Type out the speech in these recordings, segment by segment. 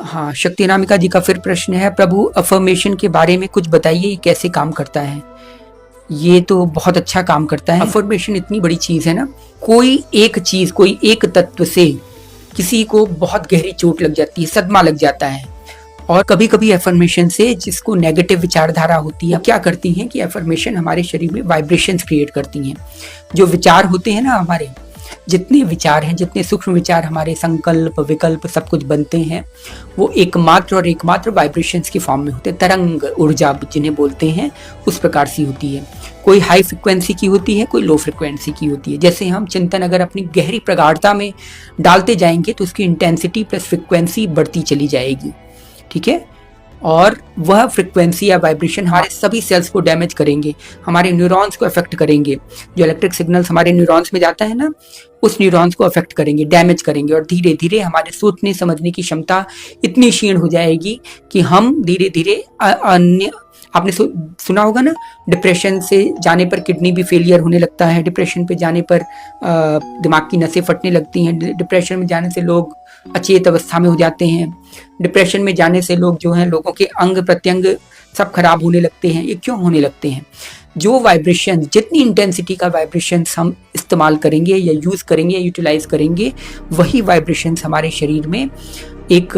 हाँ, शक्ति अनामिका जी का फिर प्रश्न है, प्रभु अफर्मेशन के बारे में कुछ बताइए, ये कैसे काम करता है। ये तो बहुत अच्छा काम करता है। अफर्मेशन इतनी बड़ी चीज है ना, कोई एक चीज, कोई एक तत्व से किसी को बहुत गहरी चोट लग जाती है, सदमा लग जाता है। और कभी कभी एफर्मेशन से जिसको नेगेटिव विचारधारा होती है, क्या करती हैं कि एफर्मेशन हमारे शरीर में वाइब्रेशंस क्रिएट करती हैं। जो विचार होते हैं ना, हमारे जितने विचार हैं, जितने सूक्ष्म विचार हमारे संकल्प विकल्प सब कुछ बनते हैं, वो एकमात्र वाइब्रेशंस की फॉर्म में होते हैं। तरंग ऊर्जा जिन्हें बोलते हैं, उस प्रकार से होती है। कोई हाई फ्रिक्वेंसी की होती है, कोई लो फ्रिक्वेंसी की होती है। जैसे हम चिंतन अगर अपनी गहरी प्रगाढ़ता में डालते जाएंगे तो उसकी इंटेंसिटी प्लस फ्रिक्वेंसी बढ़ती चली जाएगी, ठीक है। और वह फ्रिक्वेंसी या वाइब्रेशन हमारे सभी सेल्स को डैमेज करेंगे, हमारे न्यूरॉन्स को अफेक्ट करेंगे। जो इलेक्ट्रिक सिग्नल्स हमारे न्यूरॉन्स में जाता है ना, उस न्यूरॉन्स को अफेक्ट करेंगे, डैमेज करेंगे। और धीरे धीरे हमारे सोचने समझने की क्षमता इतनी क्षीण हो जाएगी कि हम धीरे धीरे अन्य, आपने सुना होगा ना, डिप्रेशन से जाने पर किडनी भी फेलियर होने लगता है, डिप्रेशन पे जाने पर दिमाग की नसें फटने लगती हैं, डिप्रेशन में जाने से लोग अचेत अवस्था में हो जाते हैं, डिप्रेशन में जाने से लोग जो हैं, लोगों के अंग प्रत्यंग सब खराब होने लगते हैं। ये क्यों होने लगते हैं? जो वाइब्रेशन, जितनी इंटेंसिटी का वाइब्रेशन हम इस्तेमाल करेंगे या यूज़ करेंगे या यूटिलाइज करेंगे, वही वाइब्रेशंस हमारे शरीर में एक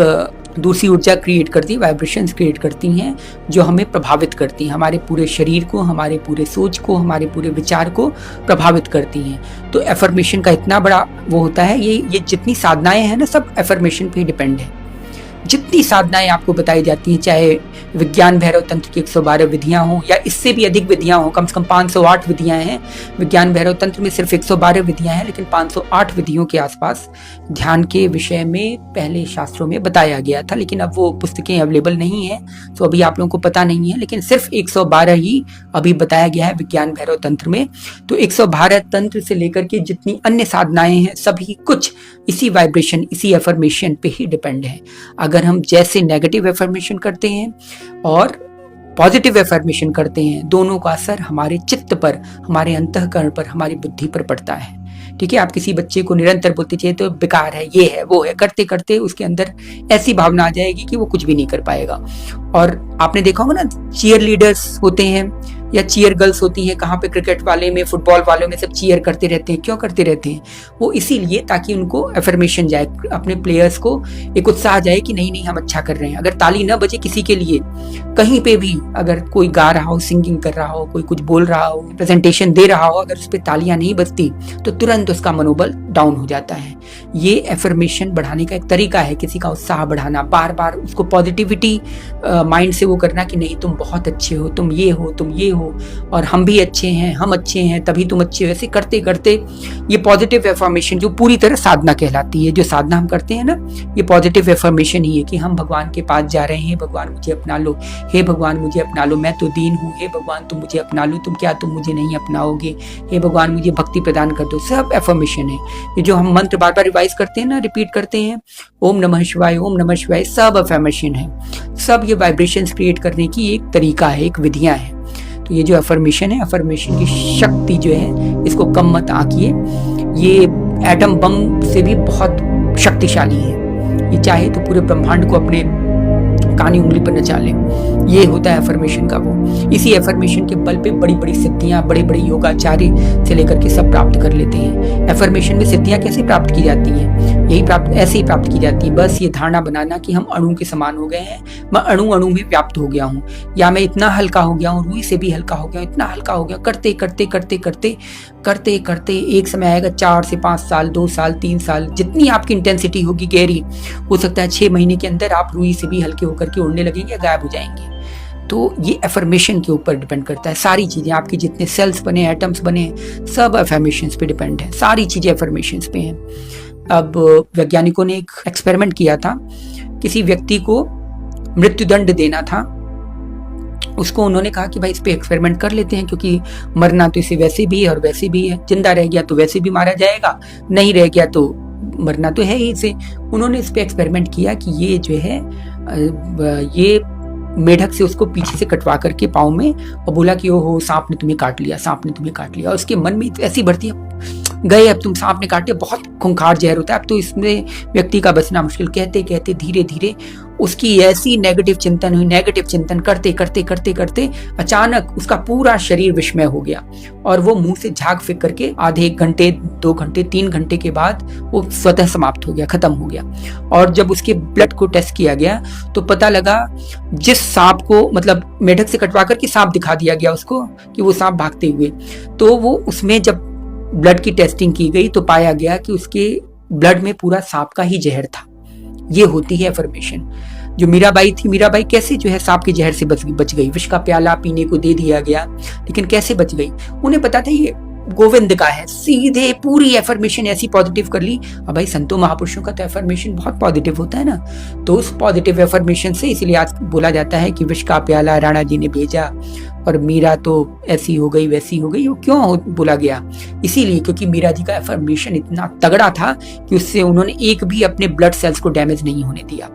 दूसरी ऊर्जा क्रिएट करती है, वाइब्रेशंस क्रिएट करती हैं, जो हमें प्रभावित करती हैं, हमारे पूरे शरीर को, हमारे पूरे सोच को, हमारे पूरे विचार को प्रभावित करती हैं। तो एफर्मेशन का इतना बड़ा वो होता है। ये जितनी साधनाएं हैं ना, सब एफर्मेशन पे डिपेंड है। जितनी साधनाएं आपको बताई जाती हैं, चाहे विज्ञान भैरव तंत्र की 112 विधियां हों या इससे भी अधिक विधियां हों, कम से कम 508 विधियां हैं। विज्ञान भैरव तंत्र में सिर्फ 112 विधियां हैं, लेकिन 508 विधियों के आसपास ध्यान के विषय में पहले शास्त्रों में बताया गया था, लेकिन अब वो पुस्तकें अवेलेबल नहीं है, तो अभी आप लोगों को पता नहीं है। लेकिन सिर्फ 112 ही अभी बताया गया है विज्ञान भैरव तंत्र में। तो 112 तंत्र से लेकर के जितनी अन्य साधनाएं हैं, सभी कुछ इसी वाइब्रेशन, इसी एफर्मेशन पे ही डिपेंड है। अगर हम जैसे नेगेटिव एफर्मेशन करते हैं और पॉजिटिव एफर्मेशन करते हैं, दोनों का असर हमारे चित्त पर, हमारे अंतःकरण पर, हमारी बुद्धि पर पड़ता है, ठीक है। आप किसी बच्चे को निरंतर बोलते चाहिए तो बेकार है, ये है, वो है, करते करते उसके अंदर ऐसी भावना आ जाएगी कि वो कुछ भी नहीं कर पाएगा। और आपने देखा होगा ना, चीयर लीडर्स होते हैं या चीयर गर्ल्स होती हैं, कहाँ पे क्रिकेट वाले में, फुटबॉल वालों में सब चीयर करते रहते हैं। क्यों करते रहते हैं? वो इसीलिए ताकि उनको एफर्मेशन जाए, अपने प्लेयर्स को एक उत्साह जाए कि नहीं नहीं हम अच्छा कर रहे हैं। अगर ताली न बजे किसी के लिए, कहीं पे भी अगर कोई गा रहा हो, सिंगिंग कर रहा हो, कोई कुछ बोल रहा हो, प्रेजेंटेशन दे रहा हो, अगर उस पर तालियां नहीं बजती तो तुरंत उसका मनोबल डाउन हो जाता है। ये एफर्मेशन बढ़ाने का एक तरीका है, किसी का उत्साह बढ़ाना, बार बार उसको पॉजिटिविटी माइंड से वो करना कि नहीं तुम बहुत अच्छे हो, तुम ये हो, तुम ये हो, और हम भी अच्छे हैं, हम अच्छे हैं तभी तुम अच्छे हो। ऐसे करते करते ये पॉजिटिव एफर्मेशन जो पूरी तरह साधना कहलाती है, जो साधना हम करते हैं ना, ये पॉजिटिव एफर्मेशन ही है कि हम भगवान के पास जा रहे हैं, भगवान मुझे अपना लो, हे भगवान मुझे अपना लो, मैं तो दीन हूँ, हे भगवान तुम मुझे अपना लो, तुम मुझे नहीं अपनाओगे, हे भगवान मुझे भक्ति प्रदान कर दो। सब एफर्मेशन है। ये जो हम मंत्र बार बार रिवाइज करते हैं ना, रिपीट करते हैं, ओम नमः शिवाय, ओम नमः शिवाय, सब एफर्मेशन है। सब ये वाइब्रेशंस क्रिएट करने की एक तरीका है, एक विधियां है। तो ये जो एफर्मेशन है, एफर्मेशन की शक्ति जो है, इसको कम मत आंकिए। ये एटम बम से भी बहुत शक्तिशाली है। ये चाहे तो पूरे ब्रह्मांड को अपने कानी उंगली पर नचा ले। ये होता है एफर्मेशन का वो। इसी एफर्मेशन के बल पे बड़ी बड़ी सिद्धियां, बड़े बड़े योगाचार्य से लेकर के सब प्राप्त कर लेते हैं। एफर्मेशन में सिद्धियां कैसे प्राप्त की जाती हैं? यही ऐसे ही प्राप्त की जाती है। बस ये धारणा बनाना कि हम अणु के समान हो गए हैं, मैं अणु अणु में व्याप्त हो गया हूँ, या मैं इतना हल्का हो गया हूँ, रुई से भी हल्का हो गया, इतना हल्का हो गया। करते करते करते करते करते करते एक समय आएगा, 4 से 5 साल, 2 साल, 3 साल, जितनी आपकी इंटेंसिटी होगी गहरी, हो सकता है 6 महीने के अंदर आप रुई से भी हल्के होकर के उड़ने लगेंगे या गायब हो जाएंगे। तो ये एफर्मेशन के ऊपर डिपेंड करता है। सारी चीजें, आपके जितने सेल्स बने, एटम्स बने, सब एफर्मेशंस पे डिपेंड है। सारी चीजें एफर्मेशंस पे हैं। अब वैज्ञानिकों ने एक एक्सपेरिमेंट किया था, किसी व्यक्ति को मृत्युदंड देना था। उसको उन्होंने कहा कि भाई इस पे एक्सपेरिमेंट कर लेते हैं, क्योंकि मरना तो इसे वैसे भी है और वैसे भी है, जिंदा रह गया तो वैसे भी मारा जाएगा, नहीं रह गया तो मरना तो है ही इसे। उन्होंने इस पे एक्सपेरिमेंट किया कि ये जो है ये मेढक से उसको पीछे से कटवा करके पाँव में, और बोला कि ओहो सांप ने तुम्हें काट लिया, सांप ने तुम्हें काट लिया। और उसके मन में ऐसी बढ़ती है गए, अब तुम सांप ने काटे, बहुत खूंखार जहर होता है, अब तो इसमें व्यक्ति का बचना मुश्किल। कहते कहते धीरे धीरे उसकी ऐसी नेगेटिव चिंतन हुई, नेगेटिव चिंतन करते करते करते करते अचानक उसका पूरा शरीर विस्मय हो गया और वो मुंह से झाग फेंक करके आधे 1 घंटे, 2 घंटे, 3 घंटे के बाद वो स्वतः समाप्त हो गया, खत्म हो गया। और जब उसके ब्लड को टेस्ट किया गया तो पता लगा जिस सांप को मतलब मेढक से कटवा करके सांप दिखा दिया गया उसको कि वो सांप भागते हुए, तो वो उसमें जब ब्लड की टेस्टिंग की गई तो पाया गया कि उसके ब्लड में पूरा सांप का ही जहर था। ये होती है अफर्मेशन। जो मीराबाई थी, मीराबाई कैसे जो है सांप के जहर से बच गई। विष का प्याला पीने को दे दिया गया लेकिन कैसे बच गई, उन्हें पता था ये गोविंद का है, सीधे पूरी एफर्मेशन ऐसी पॉजिटिव कर ली। अब भाई संतों महापुरुषों का तो एफर्मेशन बहुत पॉजिटिव होता है ना, तो उस पॉजिटिव एफर्मेशन से इसलिए आज बोला जाता है कि विष का प्याला राणा जी ने भेजा और मीरा तो ऐसी हो गई वैसी हो गई। वो क्यों बोला गया, इसीलिए क्योंकि मीरा जी का एफर्मेशन इतना तगड़ा था कि उससे उन्होंने एक भी अपने ब्लड सेल्स को डैमेज नहीं होने दिया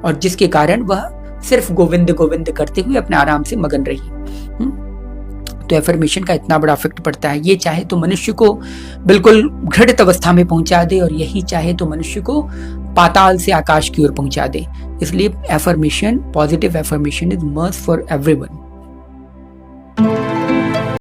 और जिसके कारण वह सिर्फ गोविंद गोविंद करते हुए अपने आराम से मगन रही। तो एफर्मेशन का इतना बड़ा इफेक्ट पड़ता है। ये चाहे तो मनुष्य को बिल्कुल घृणित अवस्था में पहुंचा दे और यही चाहे तो मनुष्य को पाताल से आकाश की ओर पहुंचा दे। इसलिए affirmation, positive affirmation is must for everyone.